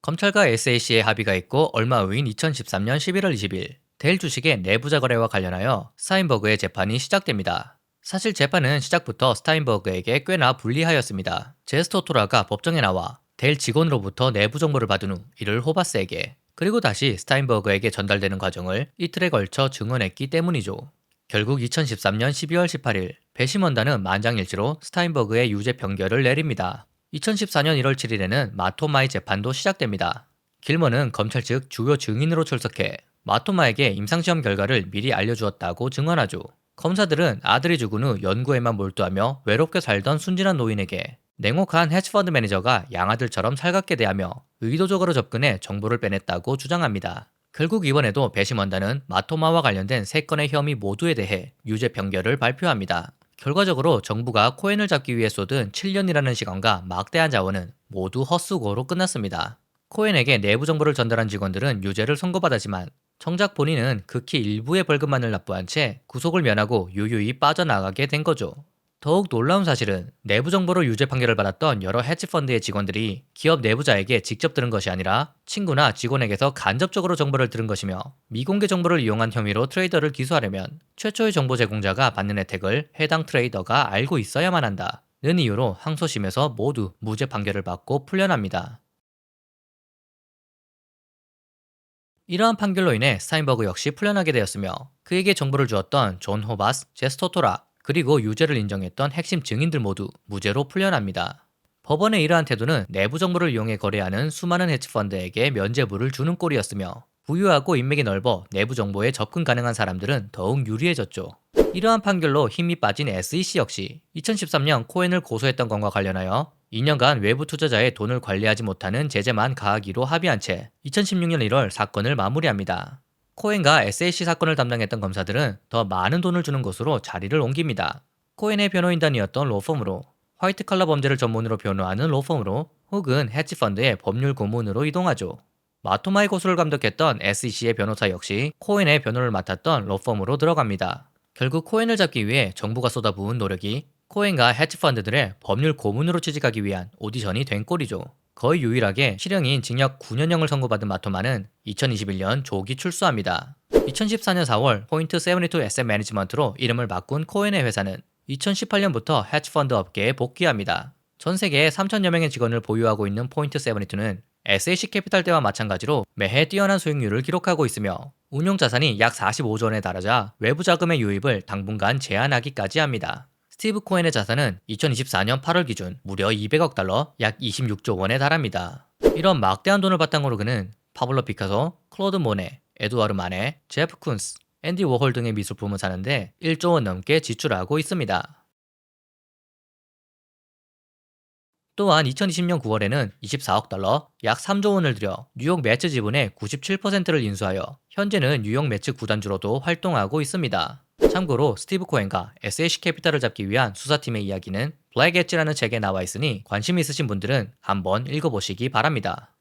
검찰과 SAC의 합의가 있고 얼마 후인 2013년 11월 20일 델 주식의 내부자 거래와 관련하여 스타인버그의 재판이 시작됩니다. 사실 재판은 시작부터 스타인버그에게 꽤나 불리하였습니다. 제스토토라가 법정에 나와 델 직원으로부터 내부 정보를 받은 후 이를 호바스에게 그리고 다시 스타인버그에게 전달되는 과정을 이틀에 걸쳐 증언했기 때문이죠. 결국 2013년 12월 18일 배심원단은 만장일치로 스타인버그의 유죄 판결을 내립니다. 2014년 1월 7일에는 마토마의 재판도 시작됩니다. 길머는 검찰 측 주요 증인으로 출석해 마토마에게 임상시험 결과를 미리 알려주었다고 증언하죠. 검사들은 아들이 죽은 후 연구에만 몰두하며 외롭게 살던 순진한 노인에게 냉혹한 헤지펀드 매니저가 양아들처럼 살갑게 대하며 의도적으로 접근해 정보를 빼냈다고 주장합니다. 결국 이번에도 배심원단은 마토마와 관련된 3건의 혐의 모두에 대해 유죄 판결을 발표합니다. 결과적으로 정부가 코엔을 잡기 위해 쏟은 7년이라는 시간과 막대한 자원은 모두 헛수고로 끝났습니다. 코엔에게 내부 정보를 전달한 직원들은 유죄를 선고받았지만 정작 본인은 극히 일부의 벌금만을 납부한 채 구속을 면하고 유유히 빠져나가게 된 거죠. 더욱 놀라운 사실은 내부 정보로 유죄 판결을 받았던 여러 헤지펀드의 직원들이 기업 내부자에게 직접 들은 것이 아니라 친구나 직원에게서 간접적으로 정보를 들은 것이며 미공개 정보를 이용한 혐의로 트레이더를 기소하려면 최초의 정보 제공자가 받는 혜택을 해당 트레이더가 알고 있어야만 한다는 이유로 항소심에서 모두 무죄 판결을 받고 풀려납니다. 이러한 판결로 인해 스타인버그 역시 풀려나게 되었으며 그에게 정보를 주었던 존 호바스, 제스토토라 그리고 유죄를 인정했던 핵심 증인들 모두 무죄로 풀려납니다. 법원의 이러한 태도는 내부 정보를 이용해 거래하는 수많은 헤지펀드에게 면죄부를 주는 꼴이었으며 부유하고 인맥이 넓어 내부 정보에 접근 가능한 사람들은 더욱 유리해졌죠. 이러한 판결로 힘이 빠진 SEC 역시 2013년 코엔을 고소했던 건과 관련하여 2년간 외부 투자자의 돈을 관리하지 못하는 제재만 가하기로 합의한 채 2016년 1월 사건을 마무리합니다. 코엔과 SAC 사건을 담당했던 검사들은 더 많은 돈을 주는 곳으로 자리를 옮깁니다. 코엔의 변호인단이었던 로펌으로, 화이트 칼라 범죄를 전문으로 변호하는 로펌으로, 혹은 헤지펀드의 법률 고문으로 이동하죠. 마토마의 고소를 감독했던 SEC의 변호사 역시 코엔의 변호를 맡았던 로펌으로 들어갑니다. 결국 코엔을 잡기 위해 정부가 쏟아부은 노력이 코엔과 헤지펀드들의 법률 고문으로 취직하기 위한 오디션이 된 꼴이죠. 거의 유일하게 실형인 징역 9년형을 선고받은 마토마는 2021년 조기 출소합니다. 2014년 4월 포인트 72 에셋 매니지먼트로 이름을 바꾼 코엔의 회사는 2018년부터 헤지펀드 업계에 복귀합니다. 전 세계에 3천여 명의 직원을 보유하고 있는 포인트 72는 SAC 캐피탈 때와 마찬가지로 매해 뛰어난 수익률을 기록하고 있으며 운용 자산이 약 45조 원에 달하자 외부 자금의 유입을 당분간 제한하기까지 합니다. 스티브 코엔의 자산은 2024년 8월 기준 무려 200억 달러, 약 26조 원에 달합니다. 이런 막대한 돈을 바탕으로 그는 파블로 피카소, 클로드 모네, 에두아르 마네, 제프 쿤스, 앤디 워홀 등의 미술품을 사는데 1조 원 넘게 지출하고 있습니다. 또한 2020년 9월에는 24억 달러, 약 3조 원을 들여 뉴욕 매츠 지분의 97%를 인수하여 현재는 뉴욕 매츠 구단주로도 활동하고 있습니다. 참고로 스티브 코엔과 SAC 캐피탈을 잡기 위한 수사팀의 이야기는 블랙 엣지라는 책에 나와 있으니 관심 있으신 분들은 한번 읽어보시기 바랍니다.